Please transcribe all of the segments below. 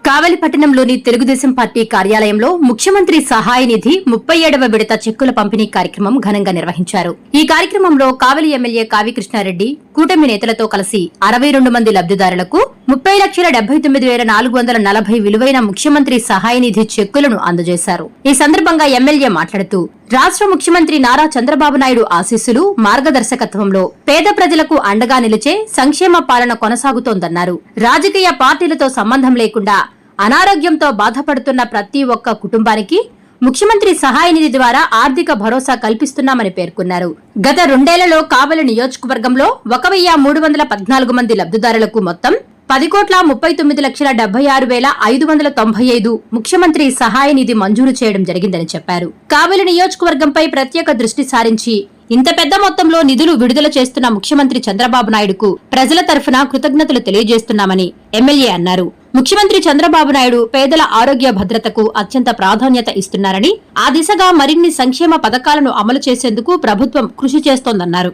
కావలి పట్టణంలోని తెలుగుదేశం పార్టీ కార్యాలయంలో ముఖ్యమంత్రి సహాయ నిధి 37వ విడత చెక్కుల పంపిణీ కార్యక్రమం ఘనంగా నిర్వహించారు. ఈ కార్యక్రమంలో కావలి ఎమ్మెల్యే కావి కృష్ణారెడ్డి కూటమి నేతలతో కలిసి 62 మంది లబ్దిదారులకు 30,79,440 విలువైన ముఖ్యమంత్రి సహాయ నిధి చెక్కులను అందజేశారు. ఈ సందర్భంగా ఎమ్మెల్యే మాట్లాడుతూ రాష్ట్ర ముఖ్యమంత్రి నారా చంద్రబాబు నాయుడు ఆశీస్సులు, మార్గదర్శకత్వంలో పేద ప్రజలకు అండగా నిలిచే సంక్షేమ పాలన కొనసాగుతోందన్నారు. రాజకీయ పార్టీలతో సంబంధం లేకుండా అనారోగ్యంతో బాధపడుతున్న ప్రతి ఒక్క కుటుంబానికి ముఖ్యమంత్రి సహాయ నిధి ద్వారా ఆర్థిక భరోసా కల్పిస్తున్నామని పేర్కొన్నారు. గత 2 ఏళ్లలో కావలి నియోజకవర్గంలో 1,314 మంది లబ్దిదారులకు మొత్తం 10,39,76,595 ముఖ్యమంత్రి సహాయ నిధి మంజూరు చేయడం జరిగిందని చెప్పారు. కావలి నియోజకవర్గంపై ప్రత్యేక దృష్టి సారించి ఇంత పెద్ద మొత్తంలో నిధులు విడుదల చేస్తున్న ముఖ్యమంత్రి చంద్రబాబు నాయుడుకు ప్రజల తరఫున కృతజ్ఞతలు తెలియజేస్తున్నామని ఎమ్మెల్యే అన్నారు. ముఖ్యమంత్రి చంద్రబాబు నాయుడు పేదల ఆరోగ్య భద్రతకు అత్యంత ప్రాధాన్యత ఇస్తున్నారని, ఆ దిశగా మరిన్ని సంక్షేమ పథకాలను అమలు చేసేందుకు ప్రభుత్వం కృషి చేస్తోందన్నారు.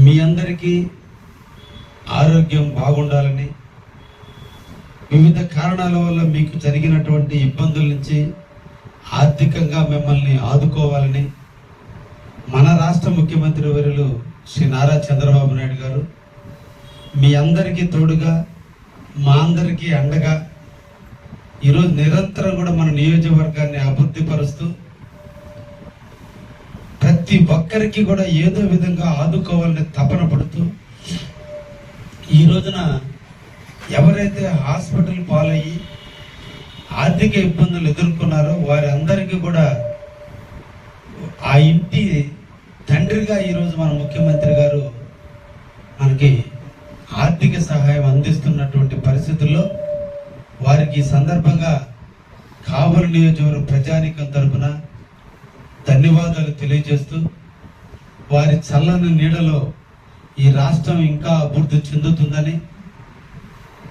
మీ అందరికీ ఆరోగ్యం బాగుండాలని, వివిధ కారణాల వల్ల మీకు జరిగినటువంటి ఇబ్బందుల నుంచి ఆర్థికంగా మిమ్మల్ని ఆదుకోవాలని మన రాష్ట్ర ముఖ్యమంత్రి వర్యులు శ్రీ నారా చంద్రబాబు నాయుడు గారు మీ అందరికీ తోడుగా, మా అందరికీ అండగా ఈరోజు నిరంతరం కూడా మన నియోజకవర్గాన్ని అభివృద్ధి పరుస్తూ ప్రతి ఒక్కరికి కూడా ఏదో విధంగా ఆదుకోవాలని తపన పడుతూ ఈ రోజున ఎవరైతే హాస్పిటల్ పాలయ్యి ఆర్థిక ఇబ్బందులు ఎదుర్కొన్నారో వారి అందరికీ కూడా ఆ ఇంటి తండ్రిగా ఈరోజు మన ముఖ్యమంత్రి గారు మనకి ఆర్థిక సహాయం అందిస్తున్నటువంటి పరిస్థితుల్లో వారికి ఈ సందర్భంగా కావలి నియోజకవర్గ ప్రజానీకం తరపున ధన్యవాదాలు తెలియజేస్తూ వారి చల్లని నీడలో ఈ రాష్ట్రం ఇంకా అభివృద్ధి చెందుతుందని,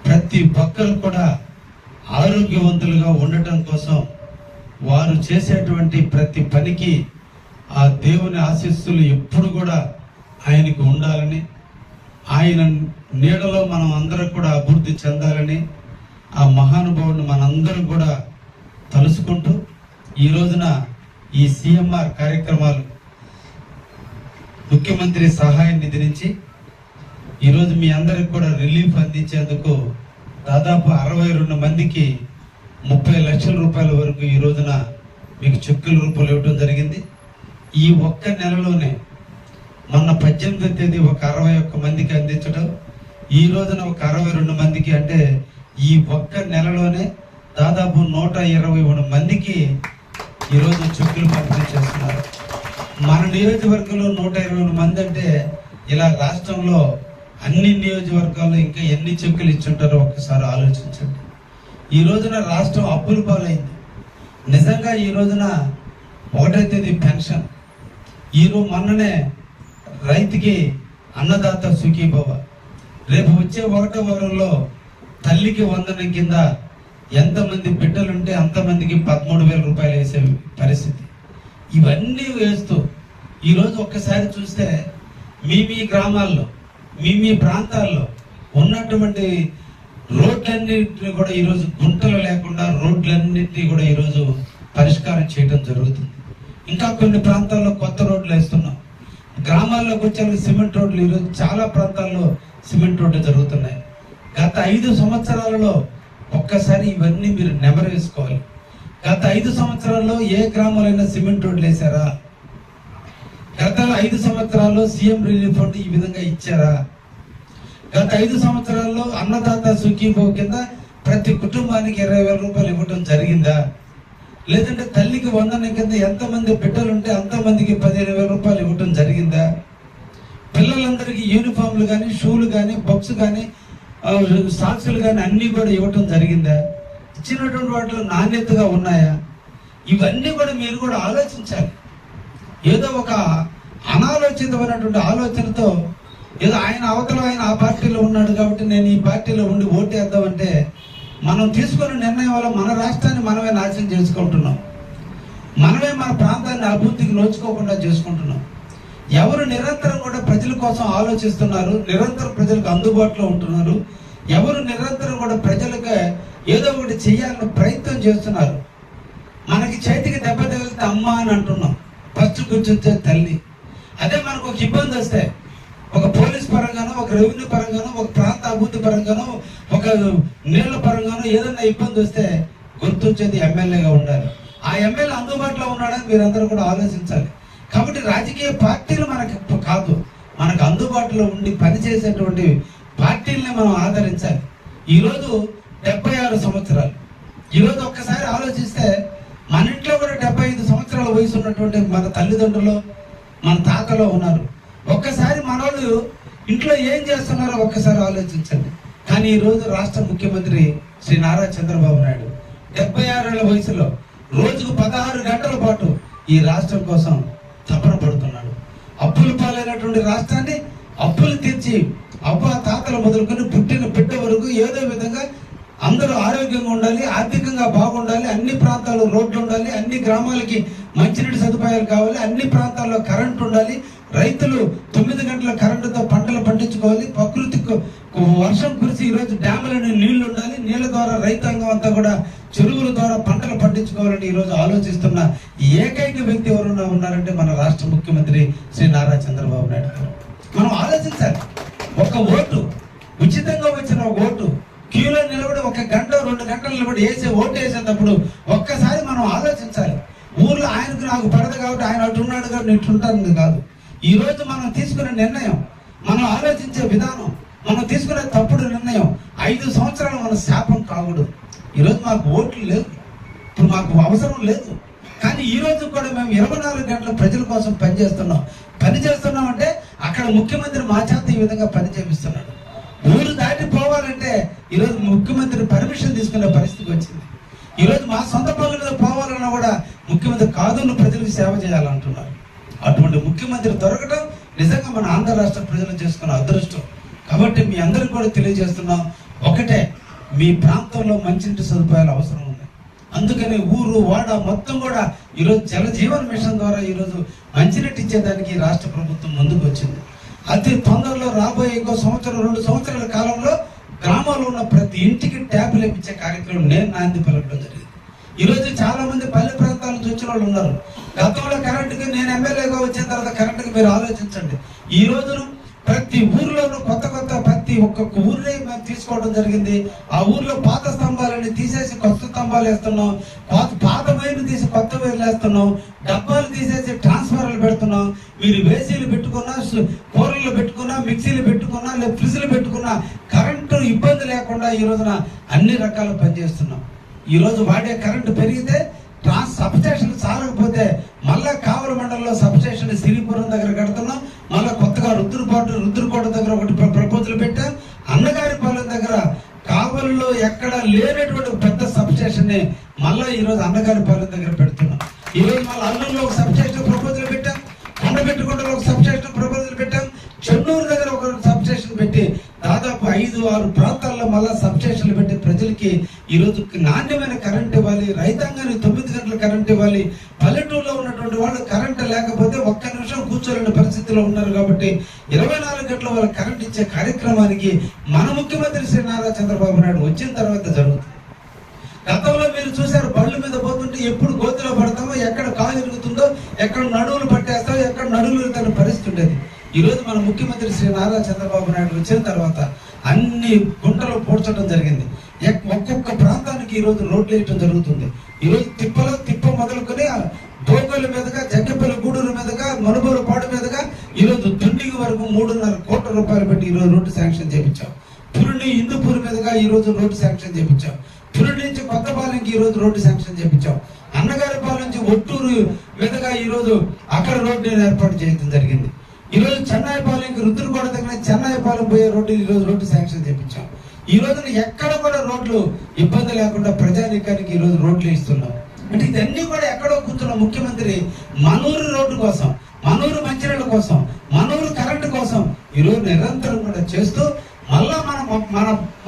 ప్రతి ఒక్కరు కూడా ఆరోగ్యవంతులుగా ఉండటం కోసం వారు చేసేటువంటి ప్రతి పనికి ఆ దేవుని ఆశీస్సులు ఎప్పుడు కూడా ఆయనకు ఉండాలని, ఆయన నీడలో మనం అందరం కూడా అభివృద్ధి చెందాలని ఆ మహానుభావుని మనందరం కూడా తలుసుకుంటూ ఈ రోజున ఈ సిఎంఆర్ కార్యక్రమాలు ముఖ్యమంత్రి సహాయ నిధి నుంచి ఈరోజు మీ అందరికి కూడా రిలీఫ్ అందించేందుకు దాదాపు 62 మందికి 30 లక్షల రూపాయల వరకు ఈ రోజున మీకు చెక్కుల రూపంలో ఇవ్వడం జరిగింది. ఈ ఒక్క నెలలోనే మొన్న 18వ తేదీ ఒక 61 మందికి అందించడం, ఈ రోజున ఒక 62 మందికి, అంటే ఈ ఒక్క నెలలోనే దాదాపు 123 మందికి ఈరోజు చెక్కులు పంపిణీ చేస్తున్నారు. మన నియోజకవర్గంలో 123 మంది అంటే ఇలా రాష్ట్రంలో అన్ని నియోజకవర్గాల్లో ఇంకా ఎన్ని చెక్కులు ఇచ్చుంటారో ఒక్కసారి ఆలోచించండి. ఈ రోజున రాష్ట్రం అప్పుల పాలైంది. నిజంగా ఈ రోజున 1వ తేదీ పెన్షన్, ఈరోజు మొన్ననే రైతుకి అన్నదాత సుఖీభవ, రేపు వచ్చే 1వ వారంలో తల్లికి వందనం కింద ఎంతమంది బిడ్డలుంటే అంతమందికి 13,000 రూపాయలు వేసే పరిస్థితి. ఇవన్నీ వేస్తూ ఈరోజు ఒక్కసారి చూస్తే మీ గ్రామాల్లో, మీ ప్రాంతాల్లో ఉన్నటువంటి రోడ్లన్నింటినీ కూడా ఈరోజు గుంటలు లేకుండా రోడ్లన్నింటినీ కూడా ఈరోజు పరిష్కారం చేయడం జరుగుతుంది. ఇంకా కొన్ని ప్రాంతాల్లో కొత్త రోడ్లు వేస్తున్నాం. గ్రామాల్లోకి వచ్చే సిమెంట్ రోడ్లు ఈరోజు చాలా ప్రాంతాల్లో సిమెంట్ రోడ్లు జరుగుతున్నాయి. గత 5 సంవత్సరాలలో ఒక్కసారి ఇవన్నీ మీరు నెమరు వేసుకోవాలి. గత 5 సంవత్సరాల్లో ఏ గ్రామాలైనా సిమెంట్ రోడ్లు వేశారా? గత 5 సంవత్సరాల్లో సీఎం రిలీఫ్ ఫండ్ ఈ విధంగా ఇచ్చారా? గత 5 సంవత్సరాల్లో అన్నదాత సుఖీభవ కింద ప్రతి కుటుంబానికి 20,000 రూపాయలు ఇవ్వడం జరిగిందా? లేదంటే తల్లికి వందనం కింద ఎంతమంది బిడ్డలుంటే అంతమందికి 15,000 రూపాయలు ఇవ్వడం జరిగిందా? పిల్లలందరికీ యూనిఫామ్లు కానీ, షూలు కానీ, బుక్స్ కానీ, సాక్సులు కానీ అన్నీ కూడా ఇవ్వటం జరిగిందా? ఇచ్చినటువంటి వాటిలో నాణ్యతగా ఉన్నాయా? ఇవన్నీ కూడా మీరు కూడా ఆలోచించాలి. ఏదో ఒక అనాలోచితమైనటువంటి ఆలోచనతో ఏదో ఆయన అవతల ఆయన ఆ పార్టీలో ఉన్నాడు కాబట్టి నేను ఈ పార్టీలో ఉండి ఓటేద్దామంటే మనం తీసుకున్న నిర్ణయం వల్ల మన రాష్ట్రాన్ని మనమే నాశనం చేసుకుంటున్నాం. మనమే మన ప్రాంతాన్ని అభివృద్ధికి నోచుకోకుండా చేసుకుంటున్నాం. ఎవరు నిరంతరం కూడా ప్రజల కోసం ఆలోచిస్తున్నారు, నిరంతరం ప్రజలకు అందుబాటులో ఉంటున్నారు, ఎవరు నిరంతరం కూడా ప్రజలకు ఏదో ఒకటి చేయాలని ప్రయత్నం చేస్తున్నారు. మనకి చేతికి దెబ్బ తగిలితే అమ్మ అని అంటున్నాం, ఫస్ట్ కూర్చొచ్చే తల్లి. అదే మనకు ఒక ఇబ్బంది వస్తే, ఒక పోలీస్ పరంగానో, ఒక రెవెన్యూ పరంగానో, ఒక ప్రాంత అభివృద్ధి పరంగానో, ఒక నీళ్ల పరంగానో ఏదైనా ఇబ్బంది వస్తే గుర్తొచ్చేది ఎమ్మెల్యేగా ఉండాలి. ఆ ఎమ్మెల్యే అందుబాటులో ఉన్నాడని మీరందరూ కూడా ఆలోచించాలి. కాబట్టి రాజకీయ పార్టీలు మనకు కాదు, మనకు అందుబాటులో ఉండి పనిచేసేటువంటి పార్టీలని మనం ఆదరించాలి. ఈరోజు 76 సంవత్సరాలు. ఈరోజు ఒక్కసారి ఆలోచిస్తే మన ఇంట్లో కూడా 75 సంవత్సరాల వయసు ఉన్నటువంటి మన తల్లిదండ్రులు, మన తాతలో ఉన్నారు. ఒక్కసారి మనోళ్ళు ఇంట్లో ఏం చేస్తున్నారో ఒక్కసారి ఆలోచించండి. కానీ ఈరోజు రాష్ట్ర ముఖ్యమంత్రి శ్రీ నారా చంద్రబాబు నాయుడు 76 ఏళ్ల వయసులో రోజుకు 16 గంటల పాటు ఈ రాష్ట్రం కోసం తపన పడుతున్నాడు. అప్పుల పాలైనటువంటి రాష్ట్రాన్ని అప్పులు తీర్చి అబ్బా తాతలు మొదలుకొని పుట్టిన బిడ్డ వరకు ఏదో విధంగా అందరూ ఆరోగ్యంగా ఉండాలి, ఆర్థికంగా బాగుండాలి, అన్ని ప్రాంతాల్లో రోడ్లు ఉండాలి, అన్ని గ్రామాలకి మంచినీటి సదుపాయాలు కావాలి, అన్ని ప్రాంతాల్లో కరెంట్ ఉండాలి, రైతులు 9 గంటల కరెంటుతో పంటలు పండించుకోవాలి, ప్రకృతికి వర్షం కురిసి ఈరోజు డ్యాములని నీళ్లు ఉండాలి, నీళ్ల ద్వారా రైతాంగం అంతా కూడా చెరువుల ద్వారా పంటలు పండించుకోవాలని ఈరోజు ఆలోచిస్తున్న ఏకైక వ్యక్తి ఎవరున్నా ఉన్నారంటే మన రాష్ట్ర ముఖ్యమంత్రి శ్రీ నారా చంద్రబాబు నాయుడు గారు. మనం ఆలోచించాలి. ఒక ఓటు, ఉచితంగా వచ్చిన ఒక ఓటు క్యూలో నిలబడి 1 గంట 2 గంటలు నిలబడి ఓటు వేసేటప్పుడు ఒక్కసారి మనం ఆలోచించాలి. ఊర్లో ఆయనకు నాకు పడదు కాబట్టి ఆయన అటు ఉన్నాడు కాబట్టి ఇటు ఉంటాను కాదు. ఈ రోజు మనం తీసుకునే నిర్ణయం, మనం ఆలోచించే విధానం, మనం తీసుకునే తప్పుడు నిర్ణయం 5 సంవత్సరాలు మన శాపం కాకూడదు. ఈరోజు మాకు ఓట్లు లేవు, ఇప్పుడు మాకు అవసరం లేదు, కానీ ఈ రోజు కూడా మేము 24 గంటలు ప్రజల కోసం పనిచేస్తున్నాం అంటే అక్కడ ముఖ్యమంత్రి మా చేత ఈ విధంగా పని చేపిస్తున్నాడు. ఊరు దాటి పోవాలంటే ఈరోజు ముఖ్యమంత్రి పర్మిషన్ తీసుకునే పరిస్థితికి వచ్చింది. ఈరోజు మా సొంత పనుల మీద పోవాలన్నా కూడా ముఖ్యమంత్రి కాదు ప్రజలకు సేవ చేయాలంటున్నారు. అటువంటి ముఖ్యమంత్రి దొరకడం నిజంగా మన ఆంధ్ర రాష్ట్ర ప్రజలు చేసుకున్న అదృష్టం. కాబట్టి మీ అందరికీ కూడా తెలియజేస్తున్నాం, ఒకటే, మీ ప్రాంతంలో మంచినీటి సదుపాయాలు అవసరం ఉంది. అందుకని ఊరు వాడ మొత్తం కూడా ఈరోజు జల జీవన్ మిషన్ ద్వారా ఈరోజు మంచినీటి ఇచ్చేదానికి రాష్ట్ర ప్రభుత్వం ముందుకు వచ్చింది. అతి తొందరలో రాబోయే 1 సంవత్సరం 2 సంవత్సరాల కాలంలో గ్రామాల్లో ఉన్న ప్రతి ఇంటికి ట్యాపులు ఇప్పించే కార్యక్రమం నేను నాంది పలకడం జరిగింది. ఈరోజు చాలా మంది పల్లె ప్రాంతాల నుంచి వచ్చిన వాళ్ళు ఉన్నారు. గతంలో కరెంటుకి నేను ఎమ్మెల్యేగా వచ్చిన తర్వాత కరెంటుకి మీరు ఆలోచించండి. ఈ రోజును ప్రతి ఊర్లోనూ కొత్త ప్రతి ఒక్కొక్క ఊర్లో మేము తీసుకోవడం జరిగింది. ఆ ఊర్లో పాత స్తంభాలని తీసేసి కొత్త స్తంభాలు వేస్తున్నాం, పాత వైర్లు తీసి కొత్త వైర్లు వేస్తున్నాం, డబ్బాలు తీసేసి ట్రాన్స్ఫార్మర్లు పెడుతున్నాం. మీరు వేసీలు పెట్టుకున్నా, కూరలు పెట్టుకున్నా, మిక్సీలు పెట్టుకున్నా, లేదా ఫ్రిడ్జ్లు పెట్టుకున్నా కరెంటు ఇబ్బంది లేకుండా ఈ రోజున అన్ని రకాలు పనిచేస్తున్నాం. ఈ రోజు వాడే కరెంటు పెరిగితే సబ్స్టేషన్ చాలకపోతే మళ్ళా కావలి మండలంలో సబ్స్టేషన్ సిరిపురం దగ్గర కడుతున్నాం. మళ్ళా కొత్తగా రుద్రకోట దగ్గర ఒకటి ప్రపోజల్ పెట్టాం. అన్నగారిపాలెం దగ్గర కావలిలో ఎక్కడ లేనటువంటి పెద్ద సబ్స్టేషన్ ని మళ్ళా ఈ రోజు అన్నగారిపాలెం దగ్గర పెడుతున్నాం. ఈ రోజు మళ్ళీ అల్లంలో ఒక సబ్స్టేషన్ ప్రపోజల్ పెట్టాం, కొండపెట్టుకుంటలో ఒక సబ్స్టేషన్ ప్రపోజల్ పెట్టాం, చెన్నూరు దగ్గర ఒక సబ్స్టేషన్ పెట్టి దాదాపు 5-6 ప్రాంతాల్లో మళ్ళా సబ్స్టేషన్లు పెట్టి ప్రజలకి ఈరోజు నాణ్యమైన కరెంట్ ఇవ్వాలి, రైతాంగానికి 9 గంటల కరెంట్ ఇవ్వాలి. పల్లెటూరులో ఉన్నటువంటి వాళ్ళు కరెంట్ లేకపోతే 1 నిమిషం కూర్చోలేని పరిస్థితిలో ఉన్నారు. కాబట్టి 24 గంటల వాళ్ళ కరెంట్ ఇచ్చే కార్యక్రమానికి మన ముఖ్యమంత్రి శ్రీ నారా చంద్రబాబు నాయుడు వచ్చిన తర్వాత జరుగుతుంది. గతంలో మీరు చూశారు, బళ్ళు మీద పోతుంటే ఎప్పుడు గోతులో పడతామో, ఎక్కడ కాలు ఇరుగుతుందో, ఎక్కడ నడువులు పట్టేస్తామో, ఎక్కడ నడువులు ఇరుగుతున్న పరిస్థితి ఉండేది. ఈ రోజు మన ముఖ్యమంత్రి శ్రీ నారా చంద్రబాబు నాయుడు వచ్చిన తర్వాత అన్ని గుంటలు పూడ్చడం జరిగింది. ఒక్కొక్క ప్రాంతానికి ఈ రోజు రోడ్లు వేయటం జరుగుతుంది. ఈ రోజు తిప్ప మొదలుకొని భోగోల మీదుగా, జగ్గపల్లి గూడూరు మీదుగా, మనుబోలు పాడు మీదుగా ఈ రోజు దుండిగి వరకు 3.5 కోట్ల రూపాయలు పెట్టి ఈ రోజు రోడ్డు శాంక్షన్ చేయించాం. పురుని హిందూపూర్ మీదుగా ఈ రోజు రోడ్డు శాంక్షన్ చేయించాం. పురుడి నుంచి కొత్తపాలెంకి ఈ రోజు రోడ్డు శాంక్షన్ చేయించాం. అన్నగారిపాలెం నుంచి ఒట్టూరు మీదుగా ఈ రోజు అక్కడ రోడ్డు ఏర్పాటు చేయడం జరిగింది. ఈ రోజు చెన్నాయిపాలెంకి రుద్రకోట దగ్గర చెన్నాయిపాలెం పోయే రోడ్డు ఈ రోజు రోడ్డు శాంక్షన్ చేయించాం. ఈ రోజున ఎక్కడ కూడా రోడ్లు ఇబ్బంది లేకుండా ప్రజానీకానికి ఈ రోజు రోడ్లు ఇస్తున్నాం. అంటే ఇదన్నీ కూడా ఎక్కడో కూర్చున్న ముఖ్యమంత్రి మనూరు రోడ్డు కోసం, మనూరు మంచినీళ్ళ కోసం, మనూరు కరెంటు కోసం ఈ రోజు నిరంతరం కూడా చేస్తూ మళ్ళా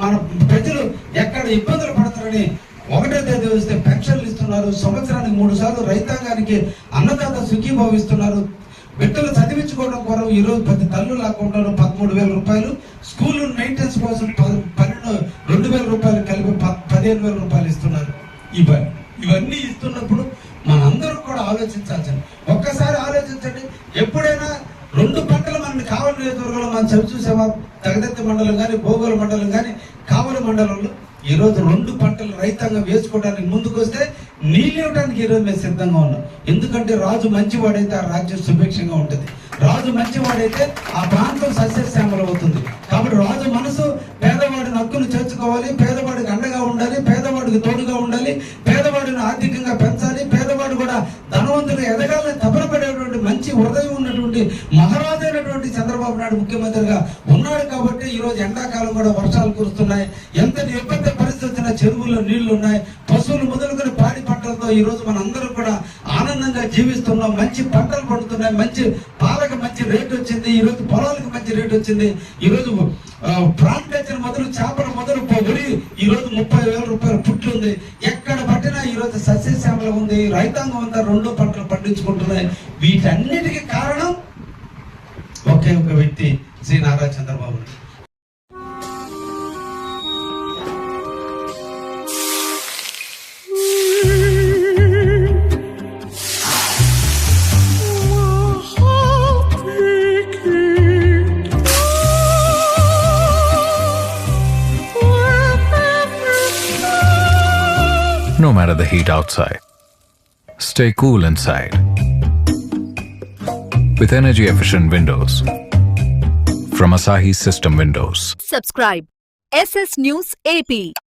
మన ప్రజలు ఎక్కడ ఇబ్బందులు పడతారని 1వ తేదీ వస్తే పెన్షన్లు ఇస్తున్నారు. సంవత్సరానికి 3 సార్లు రైతాంగానికి అన్నదాత సుఖీభావ ఇస్తున్నారు. బిడ్డలు చదివించుకోవడం కోసం ఈ రోజు ప్రతి తల్లు లాక్కుంటారు 13,000 రూపాయలు. స్కూల్ మెయింటెనెన్స్ కోసం 2,000 రూపాయలు కలిపి 15,000 రూపాయలు ఇస్తున్నారు. ఇవన్నీ ఇస్తున్నప్పుడు మనందరూ కూడా ఆలోచించాల్సింది. ఒక్కసారి ఆలోచించండి, ఎప్పుడైనా 2 పంటలు మనకి కావలి నియోజకవర్గంలో మనం చూసామా? తగదత్తి మండలం కానీ, భోగోలు మండలం కానీ, కావలి మండలంలో ఈరోజు 2 పంటలు రైతాంగం వేసుకోవడానికి ముందుకు వస్తే నీళ్ళు ఇవ్వడానికి ఈరోజు మేము సిద్ధంగా ఉన్నాం. ఎందుకంటే రాజు మంచివాడైతే ఆ రాజ్యం సుభిక్షంగా ఉంటుంది. రాజు మంచివాడైతే ఆ ప్రాంతం సస్యశ్యామలం అవుతుంది. కాబట్టి రాజు మనసు పేదవాడిని హక్కును చేర్చుకోవాలి, పేదవాడికి అండగా ఉండాలి, పేదవాడికి తోడుగా ఉండాలి, పేదవాడిని ఆర్థికంగా పెంచాలి, పేదవాడు కూడా ధనవంతులు ఎదగాలని తపనపడేటువంటి మంచి హృదయం ఉన్నటువంటి మహారాజు అయినటువంటి చంద్రబాబు నాయుడు ముఖ్యమంత్రిగా ఉన్నాడు. కాబట్టి ఈరోజు ఎండాకాలం కూడా వర్షాలు కురుస్తున్నాయి. ఎంతటి ఇబ్బంది పరిస్థితి వచ్చినా చెరువుల్లో నీళ్లు ఉన్నాయి. పశువులు మొదలుకొని పాడి పంటలతో ఈ రోజు మనందరూ కూడా ఆనందంగా జీవిస్తున్నాం. మంచి పంటలు పండుతున్నాయి, మంచి పాలకు మంచి రేటు వచ్చింది, ఈ రోజు పొలాలకు మంచి రేటు వచ్చింది. ఈ రోజు ప్రాన్ కల్చర్ మొదలు చేపల మొదలు వరి ఈ రోజు 30,000 రూపాయల పుట్లు ఉంది. ఎక్కడ పట్టినా ఈ రోజు సస్యశ్యామలం ఉంది. రైతాంగం అంతా 2 పంటలు పండించుకుంటున్నాయి. వీటన్నిటికీ కారణం ఒకే ఒక వ్యక్తి, Shri Nara Chandrababu Naidu. No matter the heat outside, stay cool inside with energy efficient windows from Asahi System Windows. Subscribe SS News AP.